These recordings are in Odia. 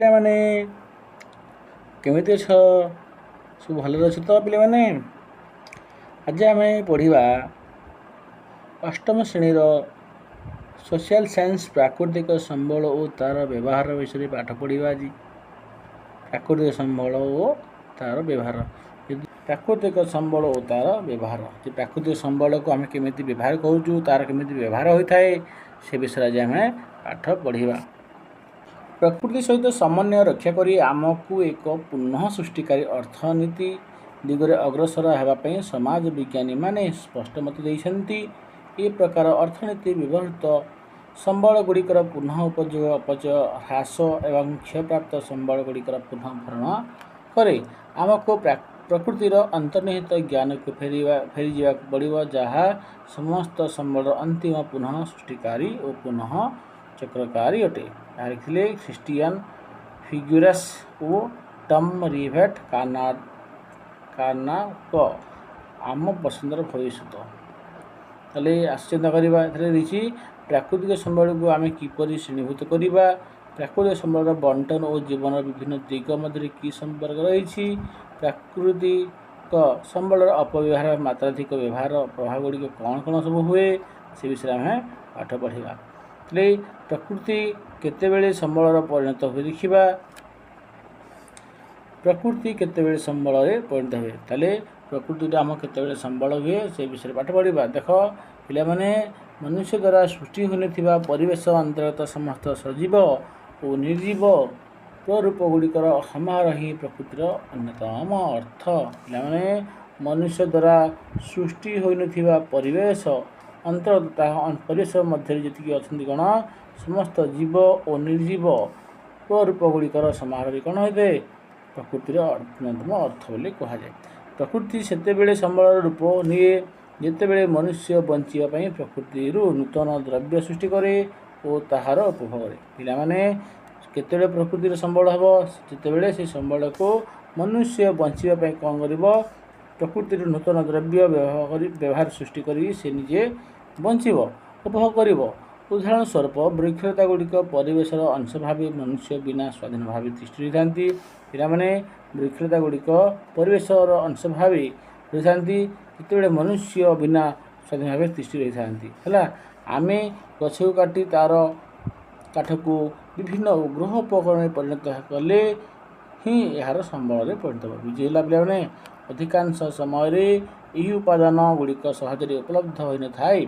ପିଲାମାନେ କେମିତି ଅଛ? ସବୁ ଭଲରେ ଅଛ ତ ପିଲାମାନେ? ଆଜି ଆମେ ପଢ଼ିବା ଅଷ୍ଟମ ଶ୍ରେଣୀର ସୋସିଆଲ ସାଇନ୍ସ ପ୍ରାକୃତିକ ସମ୍ବଳ ଓ ତା'ର ବ୍ୟବହାର ବିଷୟରେ ପାଠ ପଢ଼ିବା। ଆଜି ପ୍ରାକୃତିକ ସମ୍ବଳ ଓ ତା'ର ବ୍ୟବହାର। ପ୍ରାକୃତିକ ସମ୍ବଳ ଓ ତା'ର ବ୍ୟବହାର, ଯେ ପ୍ରାକୃତିକ ସମ୍ବଳକୁ ଆମେ କେମିତି ବ୍ୟବହାର କରୁଛୁ, ତା'ର କେମିତି ବ୍ୟବହାର ହୋଇଥାଏ, ସେ ବିଷୟରେ ଆଜି ଆମେ ପାଠ ପଢ଼ିବା। ପ୍ରକୃତି ସହିତ ସମନ୍ୱୟ ରକ୍ଷା କରି ଆମକୁ ଏକ ପୁନଃ ସୃଷ୍ଟିକାରୀ ଅର୍ଥନୀତି ଦିଗରେ ଅଗ୍ରସର ହେବା ପାଇଁ ସମାଜ ବିଜ୍ଞାନୀମାନେ ସ୍ପଷ୍ଟ ମତ ଦେଇଛନ୍ତି। ଏ ପ୍ରକାର ଅର୍ଥନୀତି ବ୍ୟବହୃତ ସମ୍ବଳଗୁଡ଼ିକର ପୁନଃ ଉପଯୋଗ, ଅପଚୟ ହ୍ରାସ ଏବଂ କ୍ଷୟପ୍ରାପ୍ତ ସମ୍ବଳଗୁଡ଼ିକର ପୁନଃ ଭରଣ କରେ। ଆମକୁ ପ୍ରକୃତିର ଅନ୍ତର୍ନିହିତ ଜ୍ଞାନକୁ ଫେରିଯିବାକୁ ପଡ଼ିବ, ଯାହା ସମସ୍ତ ସମ୍ବଳର ଅନ୍ତିମ ପୁନଃ ସୃଷ୍ଟିକାରୀ ଓ ପୁନଃ ଚକ୍ରକାରୀ ଅଟେ। ଏହା ଲେଖିଥିଲେ ଖ୍ରୀଷ୍ଟିଆନ ଫିଗୁରାସ୍ ଓ ଟମ୍ ରିଭେଟ୍ କାର୍ନାକ। ଆମ ପସନ୍ଦର ଭବିଷ୍ୟତ। ତାହେଲେ ଆଶ୍ଚର୍ଯ୍ୟ କରିବା, ଏଥିରେ ରହିଛି ପ୍ରାକୃତିକ ସମ୍ବଳକୁ ଆମେ କିପରି ଶ୍ରେଣୀଭୂତ କରିବା, ପ୍ରାକୃତିକ ସମ୍ବଳର ବଣ୍ଟନ ଓ ଜୀବନର ବିଭିନ୍ନ ଦିଗ ମଧ୍ୟରେ କି ସମ୍ପର୍କ ରହିଛି, ପ୍ରାକୃତିକ ସମ୍ବଳର ଅପବ୍ୟବହାର, ମାତ୍ରାଧିକ ବ୍ୟବହାର ପ୍ରଭାବଗୁଡ଼ିକ କ'ଣ କ'ଣ ସବୁ ହୁଏ, ସେ ବିଷୟରେ ଆମେ ପାଠ ପଢ଼ିବା। ତାହେଲେ ପ୍ରକୃତି କେତେବେଳେ ସମ୍ବଳର ପରିଣତ ହୁଏ ଦେଖିବା। ପ୍ରକୃତି କେତେବେଳେ ସମ୍ବଳରେ ପରିଣତ ହୁଏ, ତାହେଲେ ପ୍ରକୃତିଟା ଆମ କେତେବେଳେ ସମ୍ବଳ ହୁଏ ସେ ବିଷୟରେ ପାଠ ପଢ଼ିବା। ଦେଖ ପିଲାମାନେ, ମନୁଷ୍ୟ ଦ୍ୱାରା ସୃଷ୍ଟି ହୋଇନଥିବା ପରିବେଶ ଅନ୍ତର୍ଗତ ସମସ୍ତ ସଜୀବ ଓ ନିର୍ଜୀବ ପ୍ରରୂପଗୁଡ଼ିକର ସମାହାର ହିଁ ପ୍ରକୃତିର ଅନ୍ୟତମ ଅର୍ଥ। ପିଲାମାନେ, ମନୁଷ୍ୟ ଦ୍ୱାରା ସୃଷ୍ଟି ହୋଇନଥିବା ପରିବେଶ ଅନ୍ତର୍ଗତ ତାହା ପରିବେଶ ମଧ୍ୟରେ ଯେତିକି ଅଛନ୍ତି କ'ଣ, ସମସ୍ତ ଜୀବ ଓ ନିର୍ଜୀବ ପ୍ରରୂପଗୁଡ଼ିକର ସମାହାର କ'ଣ ହୋଇଥାଏ, ପ୍ରକୃତିର ଅନ୍ୟତମ ଅର୍ଥ ବୋଲି କୁହାଯାଏ। ପ୍ରକୃତି ସେତେବେଳେ ସମ୍ବଳର ରୂପ ନିଏ ଯେତେବେଳେ ମନୁଷ୍ୟ ବଞ୍ଚିବା ପାଇଁ ପ୍ରକୃତିରୁ ନୂତନ ଦ୍ରବ୍ୟ ସୃଷ୍ଟି କରେ ଓ ତାହାର ଉପଭୋଗ କରେ। ପିଲାମାନେ, କେତେବେଳେ ପ୍ରକୃତିର ସମ୍ବଳ ହେବ, ଯେତେବେଳେ ସେ ସମ୍ବଳକୁ ମନୁଷ୍ୟ ବଞ୍ଚିବା ପାଇଁ କ'ଣ କରିବ, ପ୍ରକୃତିରୁ ନୂତନ ଦ୍ରବ୍ୟ ବ୍ୟବହାର ସୃଷ୍ଟି କରି ସେ ନିଜେ ବଞ୍ଚିବ, ଉପଭୋଗ କରିବ। ଉଦାହରଣ ସ୍ୱରୂପ ବୃକ୍ଷଲତା ଗୁଡ଼ିକ ପରିବେଶର ଅଂଶ ଭାବେ ମନୁଷ୍ୟ ବିନା ସ୍ୱାଧୀନ ଭାବେ ତିଷ୍ଠି ରହିଥାନ୍ତି। ପିଲାମାନେ, ବୃକ୍ଷଲତା ଗୁଡ଼ିକ ପରିବେଶର ଅଂଶ ଭାବେ ରହିଥାନ୍ତି ଯେତେବେଳେ ମନୁଷ୍ୟ ବିନା ସ୍ୱାଧୀନ ଭାବେ ତିଷ୍ଠି ରହିଥାନ୍ତି। ହେଲା, ଆମେ ଗଛକୁ କାଟି ତା'ର କାଠକୁ ବିଭିନ୍ନ ଗୃହ ଉପକରଣରେ ପରିଣତ କଲେ ହିଁ ଏହାର ସମ୍ବଳରେ ପରିଣତ ହେବ। ବୁଝିହେଲା ପିଲାମାନେ? ଅଧିକାଂଶ ସମୟରେ ଏହି ଉପାଦାନ ଗୁଡ଼ିକ ସହଜରେ ଉପଲବ୍ଧ ହୋଇନଥାଏ।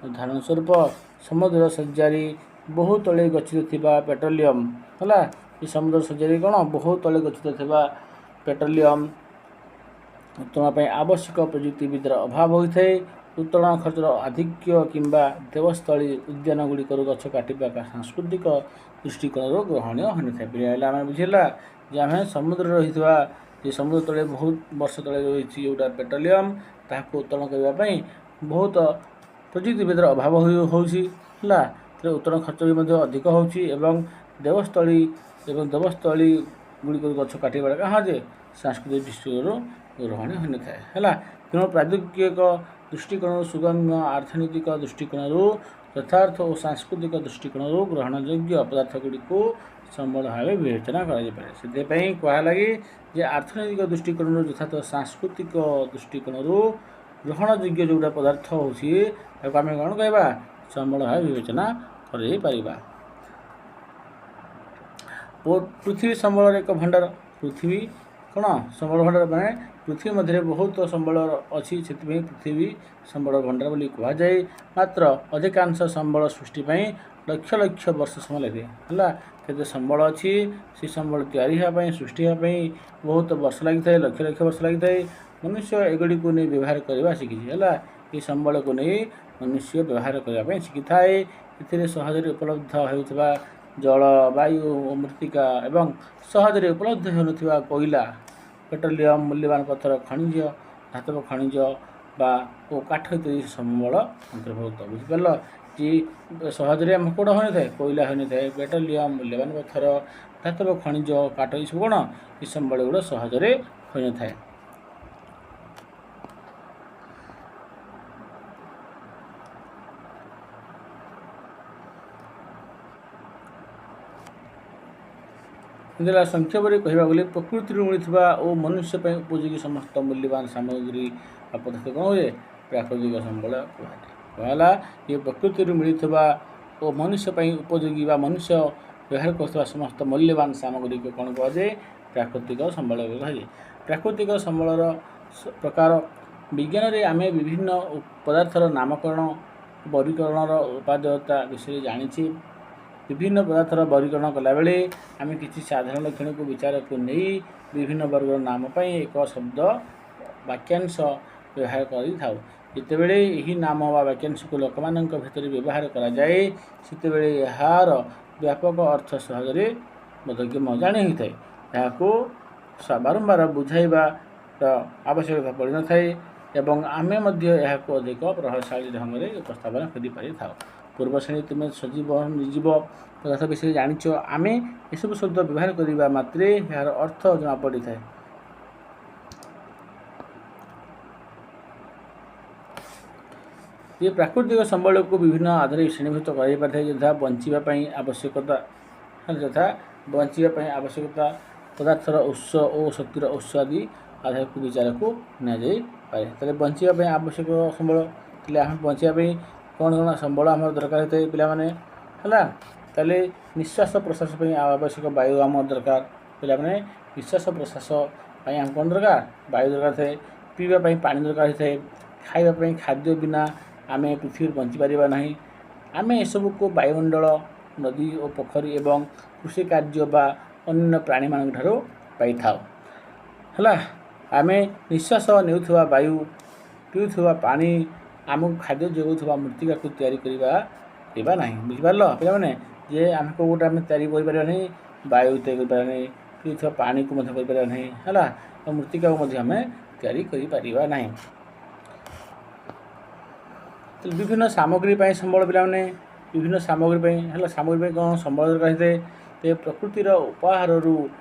ଉଦାହରଣ ସ୍ୱରୂପ ସମୁଦ୍ର ଶଯ୍ୟାରେ ବହୁ ତଳେ ଗଚ୍ଛିତ ଥିବା ପେଟ୍ରୋଲିୟମ। ହେଲା, ଏ ସମୁଦ୍ର ଶଯ୍ୟାରେ କ'ଣ ବହୁ ତଳେ ଗଚ୍ଛିତ ଥିବା ପେଟ୍ରୋଲିୟମ ଉତ୍ତୋଳନ ପାଇଁ ଆବଶ୍ୟକ ପ୍ରଯୁକ୍ତିବିଦ୍ୟାର ଅଭାବ ହୋଇଥାଏ। ଉତ୍ତୋଳନ ଖର୍ଚ୍ଚର ଆଧିକ୍ୟ କିମ୍ବା ଦେବସ୍ଥଳୀ ଉଦ୍ୟାନ ଗୁଡ଼ିକରୁ ଗଛ କାଟିବା ସାଂସ୍କୃତିକ ଦୃଷ୍ଟିକୋଣରୁ ଗ୍ରହଣୀୟ ହୋଇନଥାଏ। ପିଲା ଆମେ ବୁଝିଲା ଯେ ଆମେ ସମୁଦ୍ରରେ ରହିଥିବା, ଯେ ସମୁଦ୍ର ତଳେ ବହୁତ ବର୍ଷ ତଳେ ରହିଛି ଯେଉଁଟା ପେଟ୍ରୋଲିୟମ, ତାହାକୁ ଉତ୍ତୋଳନ କରିବା ପାଇଁ ବହୁତ ପ୍ରଯୁକ୍ତିବିଦ୍ୟାର ଅଭାବ ହେଉଛି। ହେଲା, ଉତ୍ତୋଳନ ଖର୍ଚ୍ଚ ବି ମଧ୍ୟ ଅଧିକ ହେଉଛି ଏବଂ ଦେବସ୍ଥଳୀ ଗୁଡ଼ିକରୁ ଗଛ କାଟିବାଟା କାହା ଯେ ସାଂସ୍କୃତିକ ଦୃଷ୍ଟିକୋଣରୁ ଗ୍ରହଣୀୟ ହୋଇନଥାଏ। ହେଲା, ତେଣୁ ପ୍ରାକୃତିକ ଦୃଷ୍ଟିକୋଣରୁ ସୁଗମ୍ୟ, ଅର୍ଥନୈତିକ ଦୃଷ୍ଟିକୋଣରୁ ଯଥାର୍ଥ ଓ ସାଂସ୍କୃତିକ ଦୃଷ୍ଟିକୋଣରୁ ଗ୍ରହଣଯୋଗ୍ୟ ପଦାର୍ଥ ଗୁଡ଼ିକୁ ସମ୍ବଳ ଭାବେ ବିବେଚନା କରାଯାଇପାରେ। ସେଥିପାଇଁ କୁହାହେଲାକି ଯେ ଅର୍ଥନୈତିକ ଦୃଷ୍ଟିକୋଣରୁ ଯଥାର୍ଥ ସାଂସ୍କୃତିକ ଦୃଷ୍ଟିକୋଣରୁ ଗ୍ରହଣଯୋଗ୍ୟ ଯେଉଁଟା ପଦାର୍ଥ ହେଉଛି ତାକୁ ଆମେ କ'ଣ କହିବା, ସମ୍ବଳ ଭାବେ ବିବେଚନା କରାଯାଇପାରିବା। ପୃଥିବୀ ସମ୍ବଳର ଏକ ଭଣ୍ଡାର। ପୃଥିବୀ କ'ଣ ସମ୍ବଳ ଭଣ୍ଡାର, ମାନେ ପୃଥିବୀ ମଧ୍ୟରେ ବହୁତ ସମ୍ବଳ ଅଛି, ସେଥିପାଇଁ ପୃଥିବୀ ସମ୍ବଳ ଭଣ୍ଡାର ବୋଲି କୁହାଯାଏ। ମାତ୍ର ଅଧିକାଂଶ ସମ୍ବଳ ସୃଷ୍ଟି ପାଇଁ ଲକ୍ଷ ଲକ୍ଷ ବର୍ଷ ସମୟ ଲାଗେ। ହେଲା, କେତେ ସମ୍ବଳ ଅଛି, ସେ ସମ୍ବଳ ତିଆରି ହେବା ପାଇଁ, ସୃଷ୍ଟି ହେବା ପାଇଁ ବହୁତ ବର୍ଷ ଲାଗିଥାଏ, ଲକ୍ଷ ଲକ୍ଷ ବର୍ଷ ଲାଗିଥାଏ। ମନୁଷ୍ୟ ଏଗୁଡ଼ିକୁ ନେଇ ବ୍ୟବହାର କରିବା ଶିଖିଛି। ହେଲା, ଏ ସମ୍ବଳକୁ ନେଇ ମନୁଷ୍ୟ ବ୍ୟବହାର କରିବା ପାଇଁ ଶିଖିଥାଏ। ଏଥିରେ ସହଜରେ ଉପଲବ୍ଧ ହେଉଥିବା ଜଳ, ବାୟୁ ଓ ମୃତ୍ତିକା ଏବଂ ସହଜରେ ଉପଲବ୍ଧ ହେଉନଥିବା କୋଇଲା, ପେଟ୍ରୋଲିୟମ, ମୂଲ୍ୟବାନ ପଥର, ଖଣିଜ, ଧାତବ ଖଣିଜ ଓ କାଠ ଇତ୍ୟାଦି ସମ୍ବଳ ଅନ୍ତର୍ଭୁକ୍ତ। ବୁଝିପାରିଲ? ଯେ ସହଜରେ ଆମ କେଉଁଟା ହୋଇନଥାଏ, କୋଇଲା ହୋଇନଥାଏ, ପେଟ୍ରୋଲିୟମ, ମୂଲ୍ୟବାନ ପଥର, ଧାତବ ଖଣିଜ, କାଠ, ଏସବୁ କ'ଣ ଏ ସମ୍ବଳ ଗୁଡ଼ିକ ସହଜରେ ହୋଇନଥାଏ। ହେଲା ସଂକ୍ଷେପରେ କହିବାକୁ ଗଲେ ପ୍ରକୃତିରୁ ମିଳୁଥିବା ଓ ମନୁଷ୍ୟ ପାଇଁ ଉପଯୋଗୀ ସମସ୍ତ ମୂଲ୍ୟବାନ ସାମଗ୍ରୀ ବା ପଦାର୍ଥ କ'ଣ ହୁଏ ପ୍ରାକୃତିକ ସମ୍ବଳ କୁହାଯାଏ। ହେଲା ଏ ପ୍ରକୃତିରୁ ମିଳୁଥିବା ଓ ମନୁଷ୍ୟ ପାଇଁ ଉପଯୋଗୀ ବା ମନୁଷ୍ୟ ବ୍ୟବହାର କରୁଥିବା ସମସ୍ତ ମୂଲ୍ୟବାନ ସାମଗ୍ରୀକୁ କ'ଣ କୁହାଯାଏ ପ୍ରାକୃତିକ ସମ୍ବଳ କୁହାଯାଏ। ପ୍ରାକୃତିକ ସମ୍ବଳର ପ୍ରକାର ବିଜ୍ଞାନରେ ଆମେ ବିଭିନ୍ନ ପଦାର୍ଥର ନାମକରଣ ବର୍ଗୀକରଣର ଉପାଦେୟତା ବିଷୟରେ ଜାଣିଛେ। ବିଭିନ୍ନ ପଦାର୍ଥର ବର୍ଗୀକରଣ କଲାବେଳେ ଆମେ କିଛି ସାଧାରଣ ଲକ୍ଷଣକୁ ବିଚାରକୁ ନେଇ ବିଭିନ୍ନ ବର୍ଗର ନାମ ପାଇଁ ଏକ ଶବ୍ଦ ବାକ୍ୟାଂଶ ବ୍ୟବହାର କରିଥାଉ। ଯେତେବେଳେ ଏହି ନାମ ବା ବାକ୍ୟାଂଶକୁ ଲୋକମାନଙ୍କ ଭିତରେ ବ୍ୟବହାର କରାଯାଏ ସେତେବେଳେ ଏହାର ବ୍ୟାପକ ଅର୍ଥ ସହଜରେ ବୋଧଗମ୍ୟ ଜାଣି ହୋଇଥାଏ। ଏହାକୁ ବାରମ୍ବାର ବୁଝାଇବାର ଆବଶ୍ୟକତା ପଡ଼ିନଥାଏ ଏବଂ ଆମେ ମଧ୍ୟ ଏହାକୁ ଅଧିକ ପ୍ରଭାବଶାଳୀ ଢଙ୍ଗରେ ଉପସ୍ଥାପନ କରିପାରିଥାଉ। ପୂର୍ବ ଶ୍ରେଣୀ ତୁମେ ସଜୀବ ନିର୍ଜୀବ ପଦାର୍ଥ ବିଷୟରେ ଜାଣିଛ। ଆମେ ଏସବୁ ଶବ୍ଦ ବ୍ୟବହାର କରିବା ମାତ୍ରେ ଏହାର ଅର୍ଥ ଜଣାପଡ଼ିଥାଏ। ଏ ପ୍ରାକୃତିକ ସମ୍ବଳକୁ ବିଭିନ୍ନ ଆଧାରରେ ଶ୍ରେଣୀଭୁକ୍ତ କରାଯାଇପାରିଥାଏ ଯଥା ବଞ୍ଚିବା ପାଇଁ ଆବଶ୍ୟକତା ପଦାର୍ଥର ଉତ୍ସ ଓ ଶକ୍ତିର ଉତ୍ସ ଆଦି ଆଧାରକୁ ବିଚାରକୁ ନିଆଯାଇପାରେ। ତାହେଲେ ବଞ୍ଚିବା ପାଇଁ ଆବଶ୍ୟକ ସମ୍ବଳ ତାହେଲେ ଆମେ ବଞ୍ଚିବା ପାଇଁ କ'ଣ ସମ୍ବଳ ଆମର ଦରକାର ହୋଇଥାଏ ପିଲାମାନେ ହେଲା। ତାହେଲେ ନିଶ୍ୱାସ ପ୍ରଶ୍ୱାସ ପାଇଁ ଆବଶ୍ୟକ ବାୟୁ ଆମର ଦରକାର। ପିଲାମାନେ ନିଶ୍ୱାସ ପ୍ରଶ୍ୱାସ ପାଇଁ ଆମ କ'ଣ ଦରକାର ବାୟୁ ଦରକାର ଥାଏ। ପିଇବା ପାଇଁ ପାଣି ଦରକାର ହୋଇଥାଏ। ଖାଇବା ପାଇଁ ଖାଦ୍ୟ ବିନା ଆମେ ପୃଥିବୀରେ ବଞ୍ଚିପାରିବା ନାହିଁ। ଆମେ ଏସବୁକୁ ବାୟୁମଣ୍ଡଳ ନଦୀ ଓ ପୋଖରୀ ଏବଂ କୃଷି କାର୍ଯ୍ୟ ବା ଅନ୍ୟ ପ୍ରାଣୀମାନଙ୍କ ଠାରୁ ପାଇଥାଉ ହେଲା। ଆମେ ନିଶ୍ୱାସ ନେଉଥିବା ବାୟୁ ପିଉଥିବା ପାଣି ଆମକୁ ଖାଦ୍ୟ ଯୋଗାଉଥିବା ମୃତ୍ତିକାକୁ ତିଆରି କରିବା ନାହିଁ। ବୁଝିପାରିଲ ପିଲାମାନେ ଯେ ଆମେ କେଉଁଟା ଆମେ ତିଆରି କରିପାରିବା ନାହିଁ ବାୟୁ ତିଆରି କରିପାରିବା ନାହିଁ ପିଉଥିବା ପାଣିକୁ ମଧ୍ୟ କରିପାରିବା ନାହିଁ ହେଲା। ମୃତ୍ତିକାକୁ ମଧ୍ୟ ଆମେ ତିଆରି କରିପାରିବା ନାହିଁ। ବିଭିନ୍ନ ସାମଗ୍ରୀ ପାଇଁ ସମ୍ବଳ ପିଲାମାନେ ବିଭିନ୍ନ ସାମଗ୍ରୀ ପାଇଁ ହେଲା। ସାମଗ୍ରୀ ପାଇଁ କ'ଣ ସମ୍ବଳ ଦରକାର ହୋଇଥାଏ ଯେ ପ୍ରକୃତିର ଉପହାରରୁ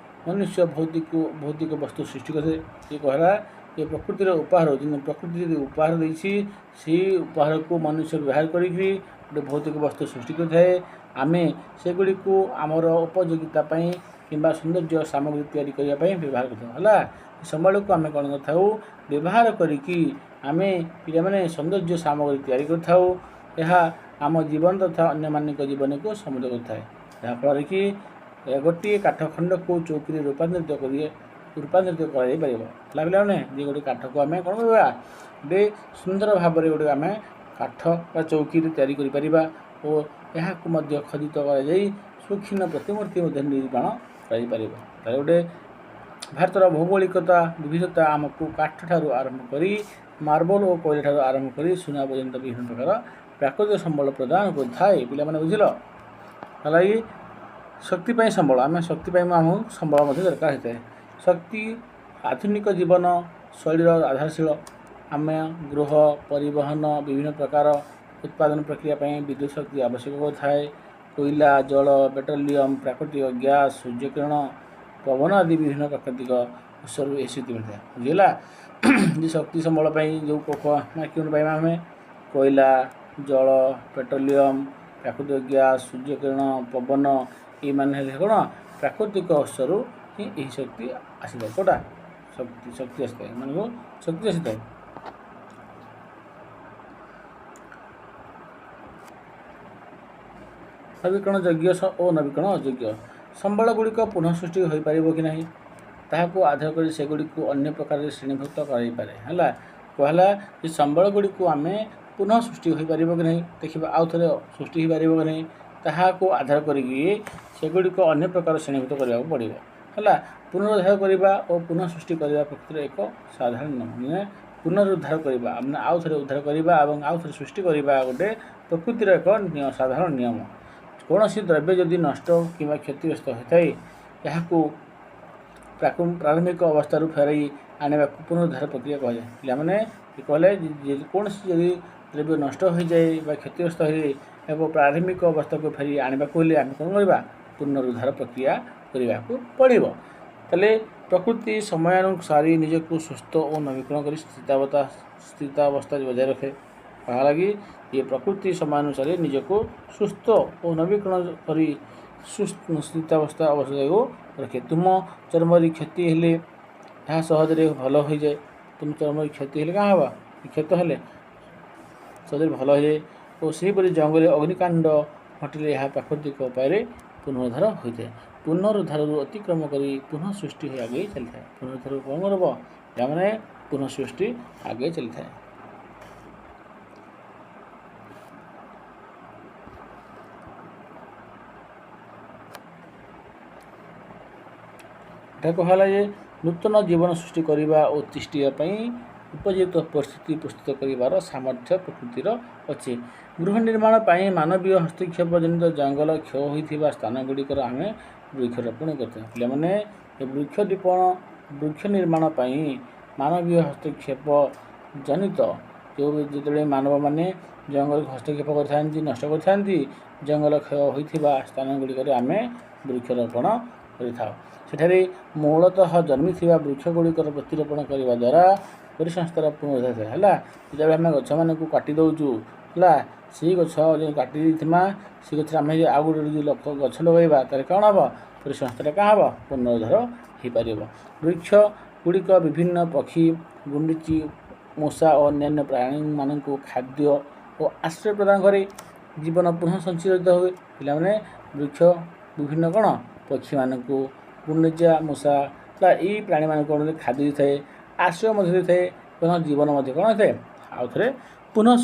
ମନୁଷ୍ୟ ଭୌତିକ ବସ୍ତୁ ସୃଷ୍ଟି କରିଥାଏ। ସେ କହିଲା ଯେ ପ୍ରକୃତିର ଉପହାର ପ୍ରକୃତି ଯଦି ଉପହାର ଦେଇଛି ସେହି ଉପହାରକୁ ମନୁଷ୍ୟ ବ୍ୟବହାର କରିକି ଗୋଟେ ଭୌତିକ ବସ୍ତୁ ସୃଷ୍ଟି କରିଥାଏ। ଆମେ ସେଗୁଡ଼ିକୁ ଆମର ଉପଯୋଗିତା ପାଇଁ କିମ୍ବା ସୌନ୍ଦର୍ଯ୍ୟ ସାମଗ୍ରୀ ତିଆରି କରିବା ପାଇଁ ବ୍ୟବହାର କରିଥାଉ ହେଲା। ସମ୍ବଳକୁ ଆମେ କ'ଣ କରିଥାଉ ବ୍ୟବହାର କରିକି ଆମେ ପିଲାମାନେ ସୌନ୍ଦର୍ଯ୍ୟ ସାମଗ୍ରୀ ତିଆରି କରିଥାଉ। ଏହା ଆମ ଜୀବନ ତଥା ଅନ୍ୟମାନଙ୍କ ଜୀବନକୁ ସମୃଦ୍ଧ କରିଥାଏ। ଯାହାଫଳରେ କି ଗୋଟିଏ କାଠ ଖଣ୍ଡକୁ ଚୌକିରେ ରୂପାନ୍ତରିତ କରାଯାଇପାରିବ ହେଲା। ପିଲାମାନେ ଯେ ଗୋଟେ କାଠକୁ ଆମେ କ'ଣ କରିବା ଗୋଟେ ସୁନ୍ଦର ଭାବରେ ଗୋଟେ ଆମେ କାଠ ବା ଚୌକିରେ ତିଆରି କରିପାରିବା ଓ ଏହାକୁ ମଧ୍ୟ ଖୋଦିତ କରାଯାଇ ସୂକ୍ଷ୍ମ ପ୍ରତିମୂର୍ତ୍ତି ମଧ୍ୟ ନିର୍ମାଣ କରାଯାଇପାରିବ। ତାହେଲେ ଗୋଟେ ଭାରତର ଭୌଗୋଳିକତା ବିବିଧତା ଆମକୁ କାଠ ଠାରୁ ଆରମ୍ଭ କରି ମାର୍ବଲ ଓ କୋଇଲା ଠାରୁ ଆରମ୍ଭ କରି ସୁନା ପର୍ଯ୍ୟନ୍ତ ବିଭିନ୍ନ ପ୍ରକାର ପ୍ରାକୃତିକ ସମ୍ବଳ ପ୍ରଦାନ କରିଥାଏ। ପିଲାମାନେ ବୁଝିଲ ହେଲା। ଶକ୍ତି ପାଇଁ ସମ୍ବଳ ଆମେ ଶକ୍ତି ପାଇଁ ଆମକୁ ସମ୍ବଳ ମଧ୍ୟ ଦରକାର ହୋଇଥାଏ। ଶକ୍ତି ଆଧୁନିକ ଜୀବନ ଶୈଳୀର ଆଧାରଶୀଳ। ଆମେ ଗୃହ ପରିବହନ ବିଭିନ୍ନ ପ୍ରକାର ଉତ୍ପାଦନ ପ୍ରକ୍ରିୟା ପାଇଁ ବିଦ୍ୟୁତ୍ ଶକ୍ତି ଆବଶ୍ୟକ କରିଥାଏ। କୋଇଲା ଜଳ ପେଟ୍ରୋଲିୟମ ପ୍ରାକୃତିକ ଗ୍ୟାସ୍ ସୂର୍ଯ୍ୟକିରଣ ପବନ ଆଦି ବିଭିନ୍ନ ପ୍ରାକୃତିକ ଉତ୍ସରୁ ଏହି ଶକ୍ତି ମିଳିଥାଏ। ବୁଝିଲା ଯେ ଶକ୍ତି ସମ୍ବଳ ପାଇଁ ଯେଉଁ କେଉଁ ପାଇବା ଆମେ କୋଇଲା ଜଳ ପେଟ୍ରୋଲିୟମ ପ୍ରାକୃତିକ ଗ୍ୟାସ୍ ସୂର୍ଯ୍ୟକିରଣ ପବନ ଏଇମାନେ ହେଲେ କ'ଣ ପ୍ରାକୃତିକ ଉତ୍ସରୁ ହିଁ ଏହି ଶକ୍ତି ଆସିଥାଏ। କେଉଁଟା ଶକ୍ତି ଆସିଥାଏ ଏମାନଙ୍କୁ ଶକ୍ତି ଆସିଥାଏ। ନବୀକରଣ ଯୋଗ୍ୟ ଓ ନବୀକରଣ ଅଯୋଗ୍ୟ ସମ୍ବଳ ଗୁଡ଼ିକ ପୁନଃ ସୃଷ୍ଟି ହୋଇପାରିବ କି ନାହିଁ ତାହାକୁ ଆଧାର କରି ସେଗୁଡ଼ିକୁ ଅନ୍ୟ ପ୍ରକାରରେ ଶ୍ରେଣୀଭୁକ୍ତ କରାଯାଇପାରେ ହେଲା। କୁହାହେଲା ଯେ ସମ୍ବଳ ଗୁଡ଼ିକୁ ଆମେ ପୁନଃ ସୃଷ୍ଟି ହୋଇପାରିବ କି ନାହିଁ ଦେଖିବା ଆଉ ଥରେ ସୃଷ୍ଟି ହୋଇପାରିବ କି ନାହିଁ ତାହାକୁ ଆଧାର କରିକି ସେଗୁଡ଼ିକ ଅନ୍ୟ ପ୍ରକାର ଶ୍ରେଣୀଭୁକ୍ତ କରିବାକୁ ପଡ଼ିବ ହେଲା। ପୁନରୁଦ୍ଧାର କରିବା ଓ ପୁନଃ ସୃଷ୍ଟି କରିବା ପ୍ରକୃତିର ଏକ ସାଧାରଣ ନିୟମ। ମାନେ ପୁନରୁଦ୍ଧାର କରିବା ମାନେ ଆଉ ଥରେ ଉଦ୍ଧାର କରିବା ଏବଂ ଆଉ ଥରେ ସୃଷ୍ଟି କରିବା ଗୋଟେ ପ୍ରକୃତିର ଏକ ସାଧାରଣ ନିୟମ। କୌଣସି ଦ୍ରବ୍ୟ ଯଦି ନଷ୍ଟ କିମ୍ବା କ୍ଷତିଗ୍ରସ୍ତ ହୋଇଥାଏ ଏହାକୁ ପ୍ରାରମ୍ଭିକ ଅବସ୍ଥାରୁ ଫେରାଇ ଆଣିବାକୁ ପୁନରୁଦ୍ଧାର ପ୍ରକ୍ରିୟା କୁହାଯାଏ। ପିଲାମାନେ କହିଲେ କୌଣସି ଯଦି ଦ୍ରବ୍ୟ ନଷ୍ଟ ହୋଇଯାଏ ବା କ୍ଷତିଗ୍ରସ୍ତ ହୋଇଯାଏ ଏହାକୁ ପ୍ରାରମ୍ଭିକ ଅବସ୍ଥାକୁ ଫେରି ଆଣିବାକୁ ହେଲେ ଆମେ କ'ଣ କରିବା ପୁନରୁଦ୍ଧାର ପ୍ରକ୍ରିୟା କରିବାକୁ ପଡ଼ିବ। ତାହେଲେ ପ୍ରକୃତି ସମୟାନୁସାରେ ନିଜକୁ ସୁସ୍ଥ ଓ ନବୀକରଣ କରି ସ୍ଥିତାବସ୍ଥା ବଜାୟ ରଖେ। ତାହା ଲାଗି ଏ ପ୍ରକୃତି ସମୟାନୁସାରେ ନିଜକୁ ସୁସ୍ଥ ଓ ନବୀକରଣ କରି ସୁସ୍ଥିତାବସ୍ଥା ଅବସ୍ଥାକୁ ରଖେ। ତୁମ ଚର୍ମରେ କ୍ଷତି ହେଲେ ଏହା ସହଜରେ ଭଲ ହୋଇଯାଏ। ତୁମ ଚର୍ମରେ କ୍ଷତି ହେଲେ କାଁ ହେବା, କ୍ଷତ ହେଲେ ସହଜରେ ଭଲ ହୋଇଯାଏ। ଓ ସେହିପରି ଜଙ୍ଗଲରେ ଅଗ୍ନିକାଣ୍ଡ ଘଟିଲେ ଏହା ପ୍ରାକୃତିକ ଉପାୟରେ ପୁନରୁଦ୍ଧାର ହୋଇଥାଏ। ପୁନରୁଦ୍ଧାରରୁ ଅତିକ୍ରମ କରି ପୁନଃ ସୃଷ୍ଟି ହୋଇ ଆଗେଇ ଚାଲିଥାଏ। ପୁନରୁଦ୍ଧାରରୁ କ'ଣ କରିବ, ଯାମାନେ ପୁନଃ ସୃଷ୍ଟି ଆଗେଇ ଚାଲିଥାଏ। ଏଟା କୁହାଗଲା ଯେ ନୂତନ ଜୀବନ ସୃଷ୍ଟି କରିବା ଓ ତିଷ୍ଠିବା ପାଇଁ ଉପଯୁକ୍ତ ପରିସ୍ଥିତି ପ୍ରସ୍ତୁତ କରିବାର ସାମର୍ଥ୍ୟ ପ୍ରକୃତିର ଅଛି। ଗୃହ ନିର୍ମାଣ ପାଇଁ ମାନବୀୟ ହସ୍ତକ୍ଷେପ ଜନିତ ଜଙ୍ଗଲ କ୍ଷୟ ହୋଇଥିବା ସ୍ଥାନଗୁଡ଼ିକର ଆମେ ବୃକ୍ଷରୋପଣ କରିଥାଉ। ପିଲାମାନେ ଏ ବୃକ୍ଷ ନିର୍ମାଣ ପାଇଁ ମାନବୀୟ ହସ୍ତକ୍ଷେପ ଜନିତ ଯେତେବେଳେ ମାନବମାନେ ଜଙ୍ଗଲକୁ ହସ୍ତକ୍ଷେପ କରିଥାନ୍ତି, ନଷ୍ଟ କରିଥାନ୍ତି, ଜଙ୍ଗଲ କ୍ଷୟ ହୋଇଥିବା ସ୍ଥାନଗୁଡ଼ିକରେ ଆମେ ବୃକ୍ଷରୋପଣ କରିଥାଉ। ସେଠାରେ ମୂଳତଃ ଜନ୍ମିଥିବା ବୃକ୍ଷଗୁଡ଼ିକର ପ୍ରତିରୋପଣ କରିବା ଦ୍ୱାରା ପରିସଂସ୍ଥାର ପୁନରୁଦ୍ଧାର ହେଲା। ଯେତେବେଳେ ଆମେ ଗଛମାନଙ୍କୁ କାଟି ଦେଉଛୁ ହେଲା, ସେଇ ଗଛ ଯେଉଁ କାଟି ଦେଇଥିବା ସେ ଗଛରେ ଆମେ ଆଉ ଗୋଟେ ଯଦି ଗଛ ଲଗାଇବା ତାହେଲେ କ'ଣ ହେବ, ପରିସଂସ୍ଥାଟା କାଁ ହେବ, ପୁନରୁଦ୍ଧାର ହୋଇପାରିବ। ବୃକ୍ଷ ଗୁଡ଼ିକ ବିଭିନ୍ନ ପକ୍ଷୀ, ଗୁଣ୍ଡୁଚି, ମୂଷା ଓ ଅନ୍ୟାନ୍ୟ ପ୍ରାଣୀମାନଙ୍କୁ ଖାଦ୍ୟ ଓ ଆଶ୍ରୟ ପ୍ରଦାନ କରେ। ଜୀବନ ପୁନଃ ସଞ୍ଚାଳିତ ହୁଏ। ପିଲାମାନେ ବୃକ୍ଷ ବିଭିନ୍ନ କ'ଣ ପକ୍ଷୀମାନଙ୍କୁ, ଗୁଣ୍ଡୁଚିଆ, ମୂଷା ବା ଏଇ ପ୍ରାଣୀମାନଙ୍କୁ କ'ଣ ଖାଦ୍ୟ ଦେଇଥାଏ, ଆଶ୍ରୟ ମଧ୍ୟ ଦେଇଥାଏ ଏବଂ ଜୀବନ ମଧ୍ୟ କ'ଣ ହୋଇଥାଏ, ଆଉ ଥରେ ପୁନଃ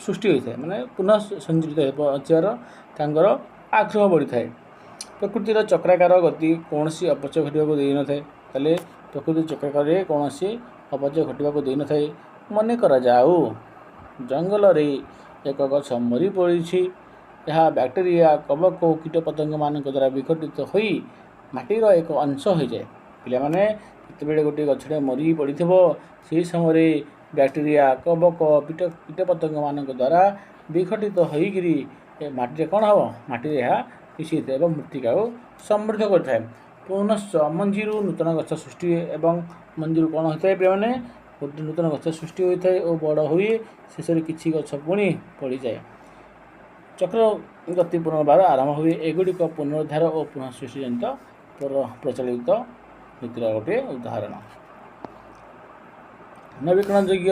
ସୃଷ୍ଟି ହୋଇଥାଏ, ମାନେ ପୁନଃ ସଞ୍ଚାଳିତ ବଞ୍ଚିବାର ତାଙ୍କର ଆଗ୍ରହ ବଢ଼ିଥାଏ। ପ୍ରକୃତିର ଚକ୍ରାକାର ଗତି କୌଣସି ଅପଚୟ ଘଟିବାକୁ ଦେଇନଥାଏ। ତାହେଲେ ପ୍ରକୃତି ଚକ୍ରାକାରରେ କୌଣସି ଅପଚୟ ଘଟିବାକୁ ଦେଇନଥାଏ। ମନେ କରାଯାଉ ଜଙ୍ଗଲରେ ଏକ ଗଛ ମରି ପଡ଼ିଛି। ଏହା ବ୍ୟାକ୍ଟେରିଆ, କବକ ଓ କୀଟପତଙ୍ଗମାନଙ୍କ ଦ୍ୱାରା ବିଘଟିତ ହୋଇ ମାଟିର ଏକ ଅଂଶ ହୋଇଯାଏ। ପିଲାମାନେ ଯେତେବେଳେ ଗୋଟିଏ ଗଛଟେ ମରି ପଡ଼ିଥିବ ସେହି ସମୟରେ ବ୍ୟାକ୍ଟେରିଆ, କବକ, କୀଟପତଙ୍ଗମାନଙ୍କ ଦ୍ୱାରା ବିଘଟିତ ହୋଇକରି ମାଟିରେ କ'ଣ ହେବ, ମାଟିରେ ଏହା ମିଶିଥାଏ ଏବଂ ମୃତ୍ତିକାକୁ ସମୃଦ୍ଧ କରିଥାଏ। ପୁନଶ୍ଚ ମଞ୍ଜିରୁ ନୂତନ ଗଛ ସୃଷ୍ଟି ହୁଏ ଏବଂ ମଞ୍ଜିରୁ କ'ଣ ହୋଇଥାଏ, ପିଲାମାନେ ଗୋଟିଏ ନୂତନ ଗଛ ସୃଷ୍ଟି ହୋଇଥାଏ ଓ ବଡ଼ ହୋଇ ଶେଷରେ କିଛି ଗଛ ପୁଣି ପଡ଼ିଯାଏ। ଚକ୍ର ଗତି ପୁନର୍ବାର ଆରମ୍ଭ ହୁଏ। ଏଗୁଡ଼ିକ ପୁନରୁଦ୍ଧାର ଓ ପୁନଃ ସୃଷ୍ଟି ଜନିତ ପ୍ରଚଳିତ ନୀତିର ଗୋଟିଏ ଉଦାହରଣ। ନବୀକରଣ ଯୋଗ୍ୟ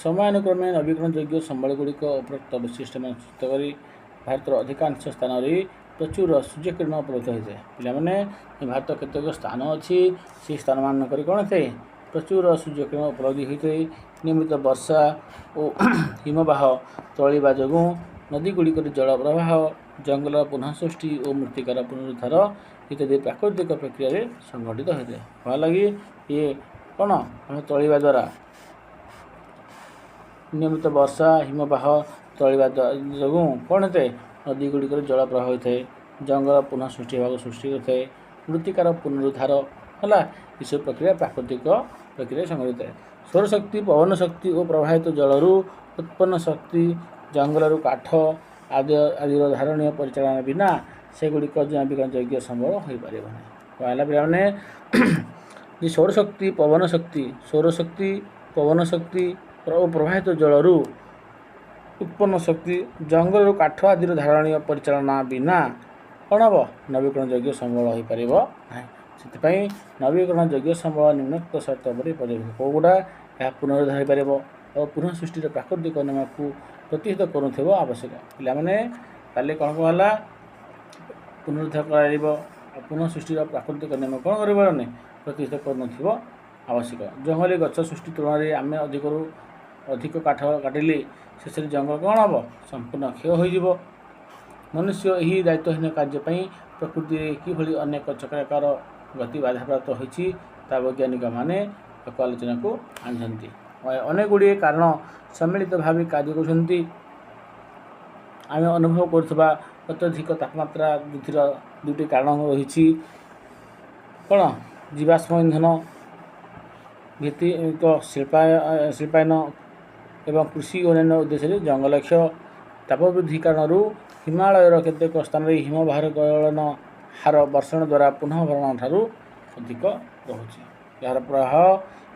ସମୟାନୁକ୍ରମେ ନବୀକରଣ ଯୋଗ୍ୟ ସମ୍ବଳଗୁଡ଼ିକ ଉପରୋକ୍ତ ବୈଶିଷ୍ଟ୍ୟମାନ ସୃଷ୍ଟି କରି ଭାରତର ଅଧିକାଂଶ ସ୍ଥାନରେ ପ୍ରଚୁର ସୂର୍ଯ୍ୟକିରଣ ଉପଲବ୍ଧ ହୋଇଥାଏ। ପିଲାମାନେ ଭାରତ କେତେକ ସ୍ଥାନ ଅଛି, ସେହି ସ୍ଥାନମାନଙ୍କରେ କ'ଣ ହୋଇଥାଏ, ପ୍ରଚୁର ସୂର୍ଯ୍ୟକିରଣ ଉପଲବ୍ଧି ହୋଇଥାଏ। ନିୟମିତ ବର୍ଷା ଓ ହିମବାହ ତରଳିବା ଯୋଗୁଁ ନଦୀଗୁଡ଼ିକରେ ଜଳ ପ୍ରବାହ, ଜଙ୍ଗଲର ପୁନଃ ସୃଷ୍ଟି ଓ ମୃତ୍ତିକାର ପୁନରୁଦ୍ଧାର ଇତ୍ୟାଦି ପ୍ରାକୃତିକ ପ୍ରକ୍ରିୟାରେ ସଂଘଟିତ ହୋଇଥାଏ। ଭଲ ଲାଗି ଇଏ କ'ଣ ଆମେ ତଳିବା ଦ୍ୱାରା ନିୟମିତ ବର୍ଷା, ହିମବାହ ତଳିବା ଯୋଗୁଁ କ'ଣ ହୋଇଥାଏ, ନଦୀଗୁଡ଼ିକରେ ଜଳ ପ୍ରବାହ ହୋଇଥାଏ, ଜଙ୍ଗଲ ପୁନଃ ସୃଷ୍ଟି ହେବାକୁ ସୃଷ୍ଟି କରିଥାଏ, ମୃତ୍ତିକାର ପୁନରୁଦ୍ଧାର ହେଲା, ଏସବୁ ପ୍ରକ୍ରିୟା ପ୍ରାକୃତିକ ପ୍ରକ୍ରିୟାରେ ସଂଘଟିତ ହୋଇଥାଏ। ସୌରଶକ୍ତି, ପବନ ଶକ୍ତି ଓ ପ୍ରବାହିତ ଜଳରୁ ଉତ୍ପନ୍ନ ଶକ୍ତି, ଜଙ୍ଗଲରୁ କାଠ ଆଦିର ଧାରଣୀୟ ପରିଚାଳନା ବିନା ସେଗୁଡ଼ିକ ନବୀକରଣ ଯୋଗ୍ୟ ସମ୍ବଳ ହୋଇପାରିବ ନାହିଁ। କହିଲା ପିଲାମାନେ ଯେ ସୌରଶକ୍ତି, ପବନ ଶକ୍ତି ଓ ପ୍ରବାହିତ ଜଳରୁ ଉତ୍ପନ୍ନ ଶକ୍ତି, ଜଙ୍ଗଲରୁ କାଠ ଆଦିର ଧାରଣୀୟ ପରିଚାଳନା ବିନା କ'ଣ ହେବ, ନବୀକରଣ ଯୋଗ୍ୟ ସମ୍ବଳ ହୋଇପାରିବ ନାହିଁ। ସେଥିପାଇଁ ନବୀକରଣ ଯୋଗ୍ୟ ସମ୍ବଳ ନିମ୍ନୋକ୍ତ ସର୍ତ୍ତ ଉପରେ ପର୍ଯ୍ୟବେସିତ। କେଉଁଗୁଡ଼ା ଏହା ପୁନରୁଦ୍ଧାର ହୋଇପାରିବ ଓ ପୁନଃ ସୃଷ୍ଟିର ପ୍ରାକୃତିକ ନିୟମକୁ ପ୍ରତିହତ କରୁନଥିବା ଆବଶ୍ୟକ। ପିଲାମାନେ କାଲି କ'ଣ ହେଲା, ପୁନରୁଦ୍ଧାର କରାଯିବ ଆଉ ପୁନଃ ସୃଷ୍ଟିର ପ୍ରାକୃତିକ ନିୟମ କ'ଣ କରିବାନି, ପ୍ରତିହତ କରୁନଥିବ ଆବଶ୍ୟକ। ଜଙ୍ଗଲୀ ଗଛ ସୃଷ୍ଟି ତୁଳନାରେ ଆମେ ଅଧିକ କାଠ କାଟିଲେ ଶେଷରେ ଜଙ୍ଗଲ କ'ଣ ହେବ, ସମ୍ପୂର୍ଣ୍ଣ କ୍ଷୟ ହୋଇଯିବ। ମନୁଷ୍ୟ ଏହି ଦାୟିତ୍ୱହୀନ କାର୍ଯ୍ୟ ପାଇଁ ପ୍ରକୃତିରେ କିଭଳି ଅନେକ ଚକ୍ରାକାର ଗତି ବାଧାପ୍ରାପ୍ତ ହୋଇଛି ତା ବୈଜ୍ଞାନିକମାନେ ଏକ ଆଲୋଚନାକୁ ଆଣିଛନ୍ତି। ଅନେକ ଗୁଡ଼ିଏ କାରଣ ସମ୍ମିଳିତ ଭାବେ କାର୍ଯ୍ୟ କରୁଛନ୍ତି। ଆମେ ଅନୁଭବ କରୁଥିବା ଅତ୍ୟଧିକ ତାପମାତ୍ରା ବୃଦ୍ଧିର ଦୁଇଟି କାରଣ ରହିଛି। କ'ଣ, ଜୀବାଶ୍ମ ଇନ୍ଧନ, ଭିତ୍ତିକ ଶିଳ୍ପାୟନ ଏବଂ କୃଷି ଓ ଅନ୍ୟାନ୍ୟ ଉଦ୍ଦେଶ୍ୟରେ ଜଙ୍ଗଲ କ୍ଷୟ। ତାପବୃଦ୍ଧି କାରଣରୁ ହିମାଳୟର କେତେକ ସ୍ଥାନରେ ହିମବାହର ଗଳନ ହାର ବର୍ଷଣ ଦ୍ୱାରା ପୁନଃଭରଣ ଠାରୁ ଅଧିକ ରହୁଛି। ଏହାର ପ୍ରଭାବ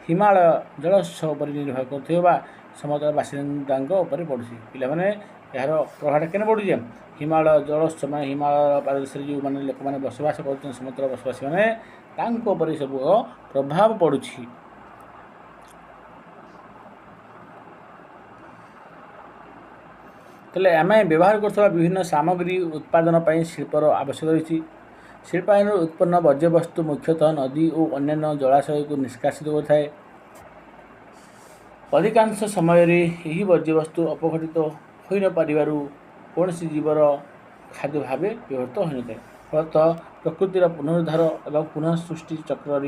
ହିମାଳୟ ଜଳୋତ୍ସ ଉପରେ ନିର୍ଭର କରୁଥିବା ସମତଳ ବାସିନ୍ଦାଙ୍କ ଉପରେ ପଡ଼ୁଛି। ପିଲାମାନେ यार प्रभावटा केने बढ़ुचे हिमालय जलस्तर मैंने हिमालय प्रदेश जो मैंने लोक मैंने बसवास कर समुद्र बसवासी मैंने सब प्रभाव पड़ुछि। तेल आम व्यवहार कर विभिन्न सामग्री उत्पादन पर शिल्पर आवश्यक रही। शिल्पायन उत्पन्न वर्ज्यवस्तु मुख्यतः नदी और अन्य जलाशय को निष्कासित होता है। अधिकांश समय यही वर्ज्यवस्तु अपघटित हो न पार कौन जीवर खाद्य भाव व्यवहृत हो न फलतः प्रकृतिर पुनरुद्धार और पुनःसृष्टि चक्र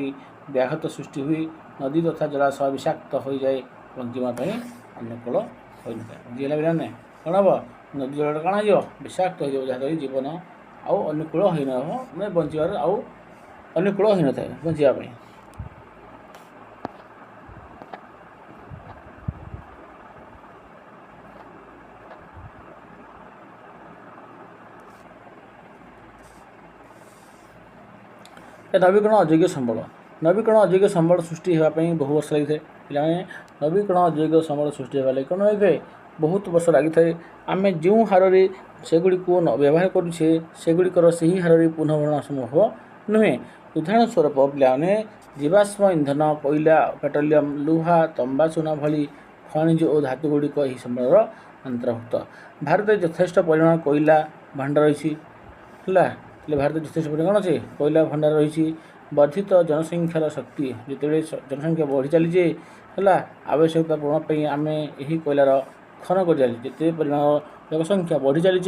व्याघात सृष्टि हुई नदी तथा जलाशय विषाक्त हो जाए बंचाई अनुकूल हो न ना कौन हम नदी जल कण हो विषाक्त हो जहाँद्वारा जीवन आउ अनुकूल हो न बचार आउ अनुकूल हो न था बचाई। नवीकरण अयोग्य संबल नवीकरण अयोग्य संबल सृष्टि होगापी बहु वर्ष लगी है। पे नवीकरण अयोग्य संबल सृष्टि होगा कौन होता बहुत वर्ष लगी है। आम जो हार से व्यवहार करुचे सेगुड़िकर से ही हार पुनर्भरण संभव नुहे। उदाहरण स्वरूप पे जीवाश्म इंधन कोयला पेट्रोलियम लुहा तंबा चूना भली खनिज और धातुगुड़िक यह संबल अंतर्भुक्त। भारत यथेष्ट परिमाण कोयला भंडार रही है। भारत यथेष्ट परिमाण कौन अच्छे कोयला भंडार रही। वर्धित जनसंख्यार शक्ति जिते जनसंख्या बढ़ी चली है आवश्यकता पूरण पर आम यही कोयलार खनन कर जिते परिमाण जनसंख्या बढ़ी चली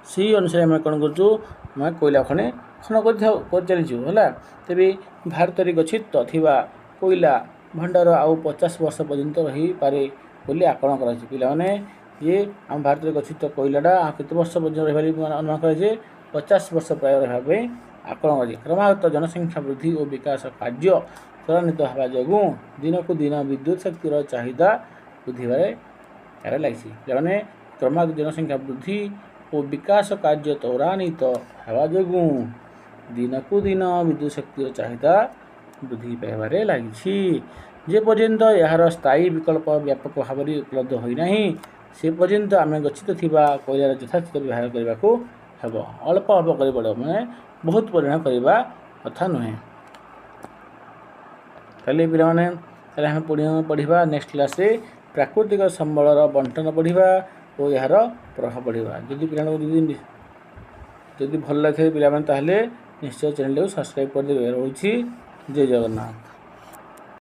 से अनुसार आम कौन कर कोयला खने खनन कर चलीचु है। तेरे भारत में गच्छित थिबा कोयला भंडार आउ 50 वर्ष पर्यंत रही पारे बोली आकलन कर पे ये आम भारत में गच्छित कोयलाटा केते वर्ष पर्यंत रही अनुमान कर 50 वर्ष प्राय रहा आकलन कर। क्रमागत जनसंख्या वृद्धि और विकास कार्य त्वरान्वित होगा जो दिन को दिन विद्युत शक्तिर चाहिदा वृद्धि बारे लगी। पे क्रमागत जनसंख्या वृद्धि और विकास कार्य त्वरान्वित होगा जो दिन को दिन विद्युत शक्तिर चाहिदा वृद्धि पाइबारे लगी। जे पर्यंत यार स्थायी विकल्प व्यापक भाव में उपलब्ध होना से पर्यंत आम गच्छित थिबा कोयलार यथाचित व्यवहार करने को हेब अल्प अल्प कर पड़ो मैंने बहुत परिमाण करने कथा नुहे। ताले पे आम पढ़ा नेक्स्ट क्लास रे प्राकृतिक संबलर बंटन पढ़ा और यार प्रभाव पढ़ा। जदि पे जदि भल लगे पे निश्चय चैनल को सब्सक्राइब करदे। रोची जय जगन्नाथ।